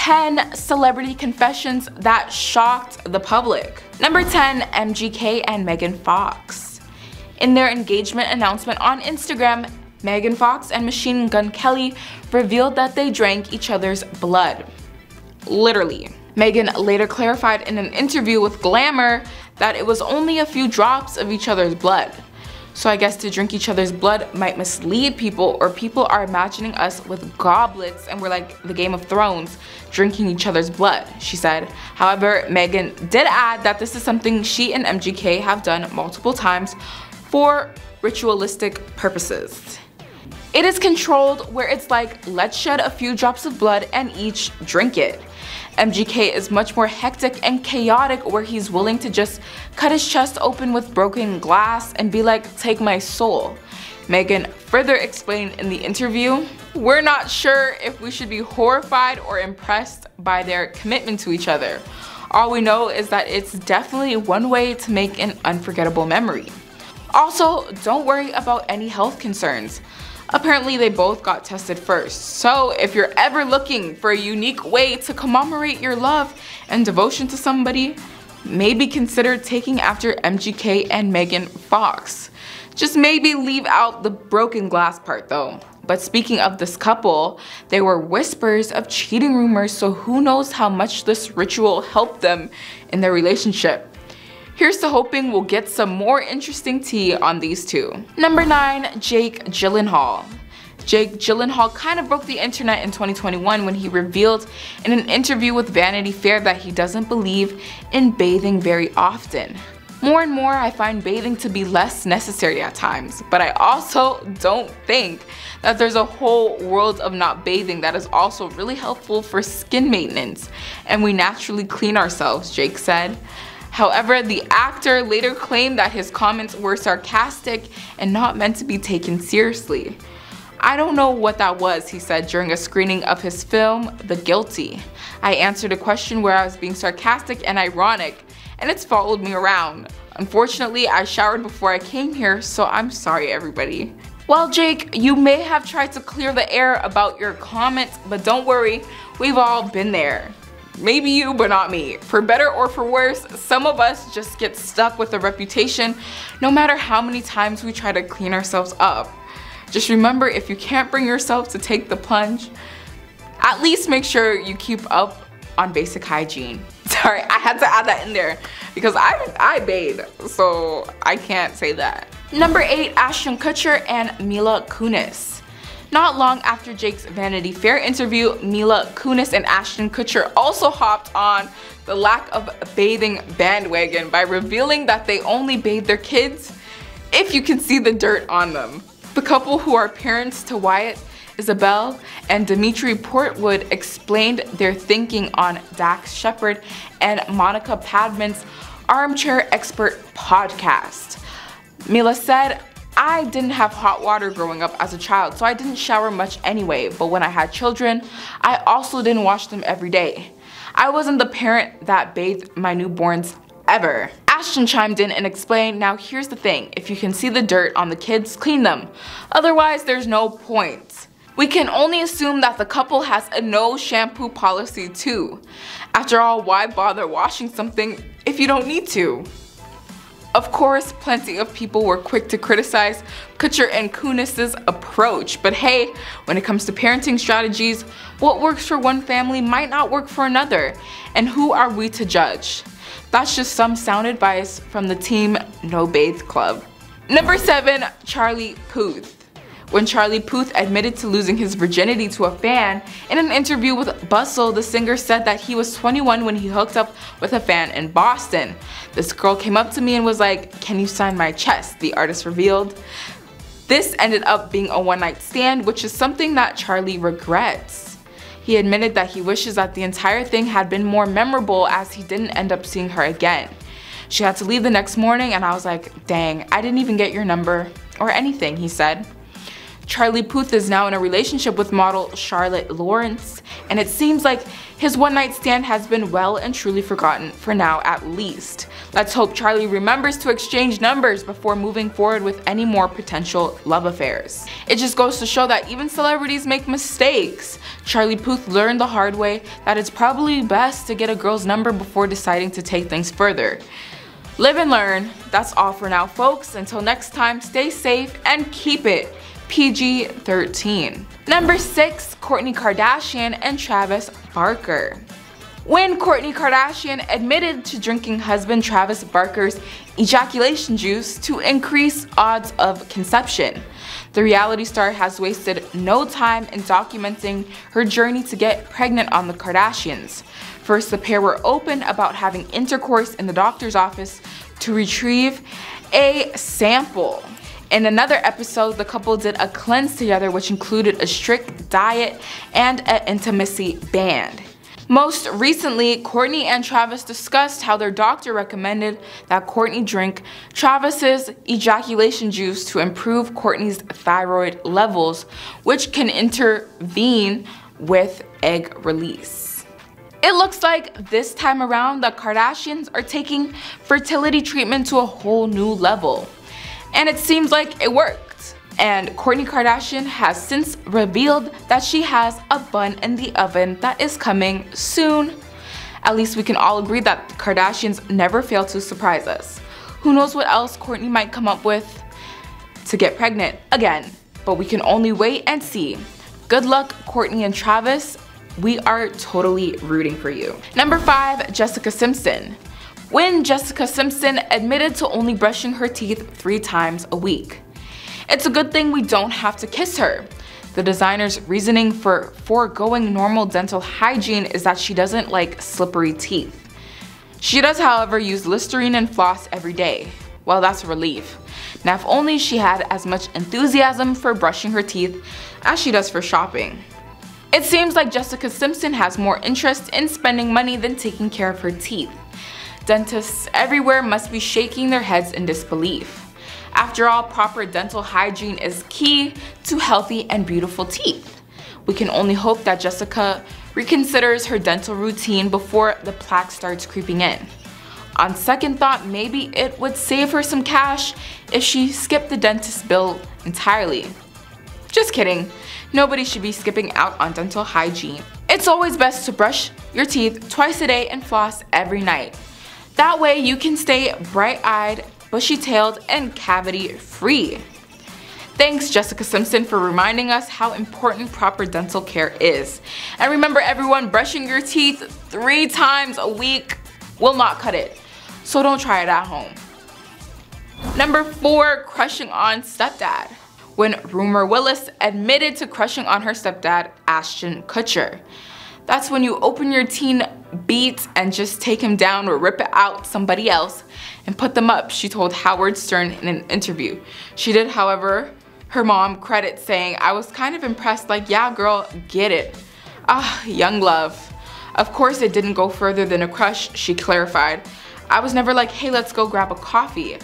10 celebrity confessions that shocked the public. Number 10, MGK and Megan Fox. In their engagement announcement on Instagram, Megan Fox and Machine Gun Kelly revealed that they drank each other's blood. Literally. Megan later clarified in an interview with Glamour that it was only a few drops of each other's blood. So I guess to drink each other's blood might mislead people, or people are imagining us with goblets and we're like the Game of Thrones drinking each other's blood, she said. However, Megan did add that this is something she and MGK have done multiple times for ritualistic purposes. It is controlled, where it's like, let's shed a few drops of blood and each drink it. MGK is much more hectic and chaotic, where he's willing to just cut his chest open with broken glass and be like, take my soul. Megan further explained in the interview, we're not sure if we should be horrified or impressed by their commitment to each other. All we know is that it's definitely one way to make an unforgettable memory. Also, don't worry about any health concerns. Apparently they both got tested first, so if you're ever looking for a unique way to commemorate your love and devotion to somebody, maybe consider taking after MGK and Megan Fox. Just maybe leave out the broken glass part though. But speaking of this couple, there were whispers of cheating rumors, so who knows how much this ritual helped them in their relationship. Here's to hoping we'll get some more interesting tea on these two. Number 9, Jake Gyllenhaal. Jake Gyllenhaal kind of broke the internet in 2021 when he revealed in an interview with Vanity Fair that he doesn't believe in bathing very often. More and more, I find bathing to be less necessary at times, but I also don't think that there's a whole world of not bathing that is also really helpful for skin maintenance, and we naturally clean ourselves, Jake said. However, the actor later claimed that his comments were sarcastic and not meant to be taken seriously. I don't know what that was, he said during a screening of his film, The Guilty. I answered a question where I was being sarcastic and ironic, and it's followed me around. Unfortunately, I showered before I came here, so I'm sorry everybody. Well, Jake, you may have tried to clear the air about your comments, but don't worry, we've all been there. Maybe you, but not me. For better or for worse, some of us just get stuck with a reputation no matter how many times we try to clean ourselves up. Just remember, if you can't bring yourself to take the plunge, at least make sure you keep up on basic hygiene. Sorry, I had to add that in there because I bathe, so I can't say that. Number 8, Ashton Kutcher and Mila Kunis. Not long after Jake's Vanity Fair interview, Mila Kunis and Ashton Kutcher also hopped on the lack of bathing bandwagon by revealing that they only bathe their kids if you can see the dirt on them. The couple, who are parents to Wyatt, Isabel, and Dimitri Portwood, explained their thinking on Dax Shepard and Monica Padman's Armchair Expert podcast. Mila said, I didn't have hot water growing up as a child, so I didn't shower much anyway, but when I had children, I also didn't wash them every day. I wasn't the parent that bathed my newborns ever. Ashton chimed in and explained, now here's the thing, if you can see the dirt on the kids, clean them. Otherwise, there's no point. We can only assume that the couple has a no shampoo policy too. After all, why bother washing something if you don't need to? Of course, plenty of people were quick to criticize Kutcher and Kunis' approach, but hey, when it comes to parenting strategies, what works for one family might not work for another, and who are we to judge? That's just some sound advice from the Team No Bathe Club. Number 7, Charlie Puth. When Charlie Puth admitted to losing his virginity to a fan, in an interview with Bustle, the singer said that he was 21 when he hooked up with a fan in Boston. This girl came up to me and was like, "Can you sign my chest?" the artist revealed. This ended up being a one-night stand, which is something that Charlie regrets. He admitted that he wishes that the entire thing had been more memorable, as he didn't end up seeing her again. She had to leave the next morning and I was like, dang, I didn't even get your number or anything, he said. Charlie Puth is now in a relationship with model Charlotte Lawrence, and it seems like his one-night stand has been well and truly forgotten, for now at least. Let's hope Charlie remembers to exchange numbers before moving forward with any more potential love affairs. It just goes to show that even celebrities make mistakes. Charlie Puth learned the hard way that it's probably best to get a girl's number before deciding to take things further. Live and learn. That's all for now, folks. Until next time, stay safe and keep it PG-13. Number 6, Kourtney Kardashian and Travis Barker. When Kourtney Kardashian admitted to drinking husband Travis Barker's ejaculation juice to increase odds of conception, the reality star has wasted no time in documenting her journey to get pregnant on the Kardashians. First, the pair were open about having intercourse in the doctor's office to retrieve a sample. In another episode, the couple did a cleanse together, which included a strict diet and an intimacy ban. Most recently, Kourtney and Travis discussed how their doctor recommended that Kourtney drink Travis's ejaculation juice to improve Kourtney's thyroid levels, which can intervene with egg release. It looks like this time around, the Kardashians are taking fertility treatment to a whole new level. And it seems like it worked. And Kourtney Kardashian has since revealed that she has a bun in the oven that is coming soon. At least we can all agree that the Kardashians never fail to surprise us. Who knows what else Kourtney might come up with to get pregnant again, but we can only wait and see. Good luck, Kourtney and Travis. We are totally rooting for you. Number 5, Jessica Simpson. When Jessica Simpson admitted to only brushing her teeth 3 times a week. It's a good thing we don't have to kiss her. The designer's reasoning for foregoing normal dental hygiene is that she doesn't like slippery teeth. She does, however, use Listerine and floss every day. Well, that's a relief. Now, if only she had as much enthusiasm for brushing her teeth as she does for shopping. It seems like Jessica Simpson has more interest in spending money than taking care of her teeth. Dentists everywhere must be shaking their heads in disbelief. After all, proper dental hygiene is key to healthy and beautiful teeth. We can only hope that Jessica reconsiders her dental routine before the plaque starts creeping in. On second thought, maybe it would save her some cash if she skipped the dentist bill entirely. Just kidding. Nobody should be skipping out on dental hygiene. It's always best to brush your teeth twice a day and floss every night. That way you can stay bright-eyed, bushy-tailed, and cavity-free. Thanks, Jessica Simpson, for reminding us how important proper dental care is. And remember, everyone, brushing your teeth 3 times a week will not cut it. So don't try it at home. Number 4, crushing on stepdad. When Rumor Willis admitted to crushing on her stepdad, Ashton Kutcher. That's when you open your teen beats and just take him down or rip it out somebody else and put them up, she told Howard Stern in an interview. She did, however, her mom credit saying, "I was kind of impressed, like, yeah girl, get it." Ah, young love. Of course it didn't go further than a crush, she clarified. "I was never like, hey, let's go grab a coffee.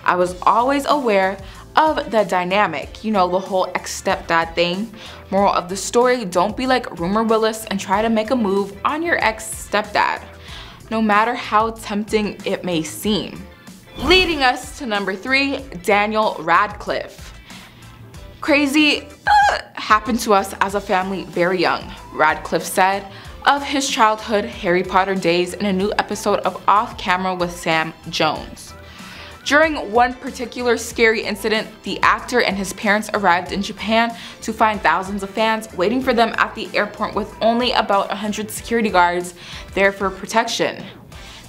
I was always aware of the dynamic, you know, the whole ex-stepdad thing. Moral of the story, don't be like Rumor Willis and try to make a move on your ex-stepdad, no matter how tempting it may seem." Leading us to number 3, Daniel Radcliffe. Crazy happened to us as a family very young, Radcliffe said of his childhood Harry Potter days in a new episode of Off Camera with Sam Jones. During one particular scary incident, the actor and his parents arrived in Japan to find thousands of fans waiting for them at the airport with only about 100 security guards there for protection.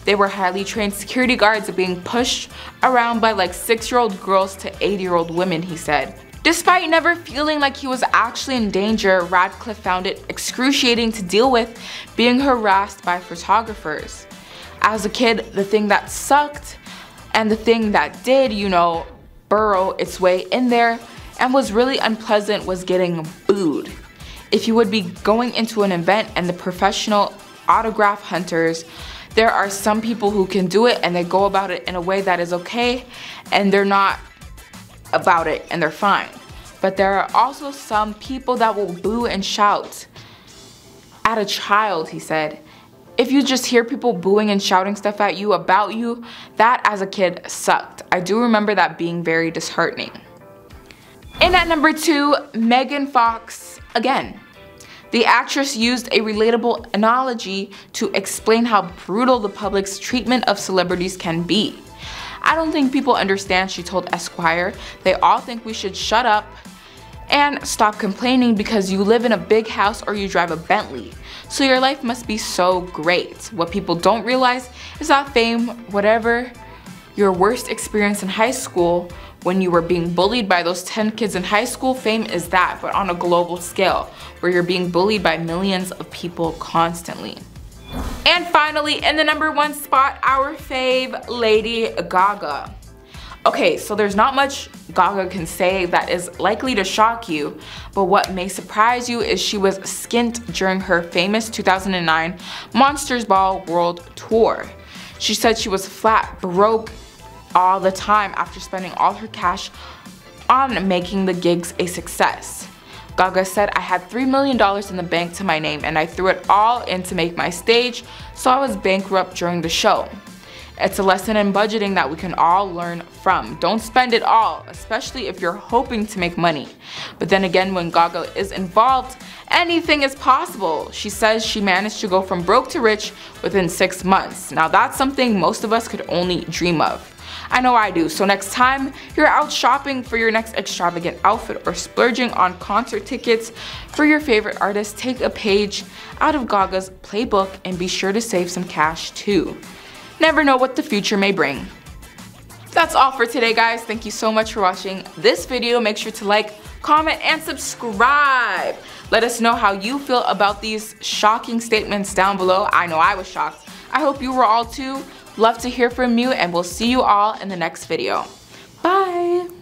They were highly trained security guards being pushed around by like 6-year-old girls to 80-year-old women, he said. Despite never feeling like he was actually in danger, Radcliffe found it excruciating to deal with being harassed by photographers. As a kid, the thing that sucked and the thing that did, you know, burrow its way in there and was really unpleasant was getting booed. If you would be going into an event and the professional autograph hunters, there are some people who can do it and they go about it in a way that is okay, and they're not about it and they're fine. but there are also some people that will boo and shout at a child, he said. If you just hear people booing and shouting stuff at you about you, that as a kid sucked. I do remember that being very disheartening. And at number 2, Megan Fox again. The actress used a relatable analogy to explain how brutal the public's treatment of celebrities can be. I don't think people understand, she told Esquire. They all think we should shut up and stop complaining because you live in a big house or you drive a Bentley. So your life must be so great. What people don't realize is that fame, whatever your worst experience in high school, when you were being bullied by those 10 kids in high school, fame is that, but on a global scale, where you're being bullied by millions of people constantly. And finally, in the number 1 spot, our fave, Lady Gaga. Okay, so there's not much Gaga can say that is likely to shock you, but what may surprise you is she was skint during her famous 2009 Monsters Ball World Tour. She said she was flat broke all the time after spending all her cash on making the gigs a success. Gaga said, I had $3 million in the bank to my name and I threw it all in to make my stage, so I was bankrupt during the show. It's a lesson in budgeting that we can all learn from. Don't spend it all, especially if you're hoping to make money. But then again, when Gaga is involved, anything is possible. She says she managed to go from broke to rich within 6 months. Now that's something most of us could only dream of. I know I do, so next time you're out shopping for your next extravagant outfit or splurging on concert tickets for your favorite artist, take a page out of Gaga's playbook and be sure to save some cash too. Never know what the future may bring. That's all for today, guys. Thank you so much for watching this video. Make sure to like, comment, and subscribe. Let us know how you feel about these shocking statements down below. I know I was shocked. I hope you were all too. Love to hear from you, and we'll see you all in the next video. Bye!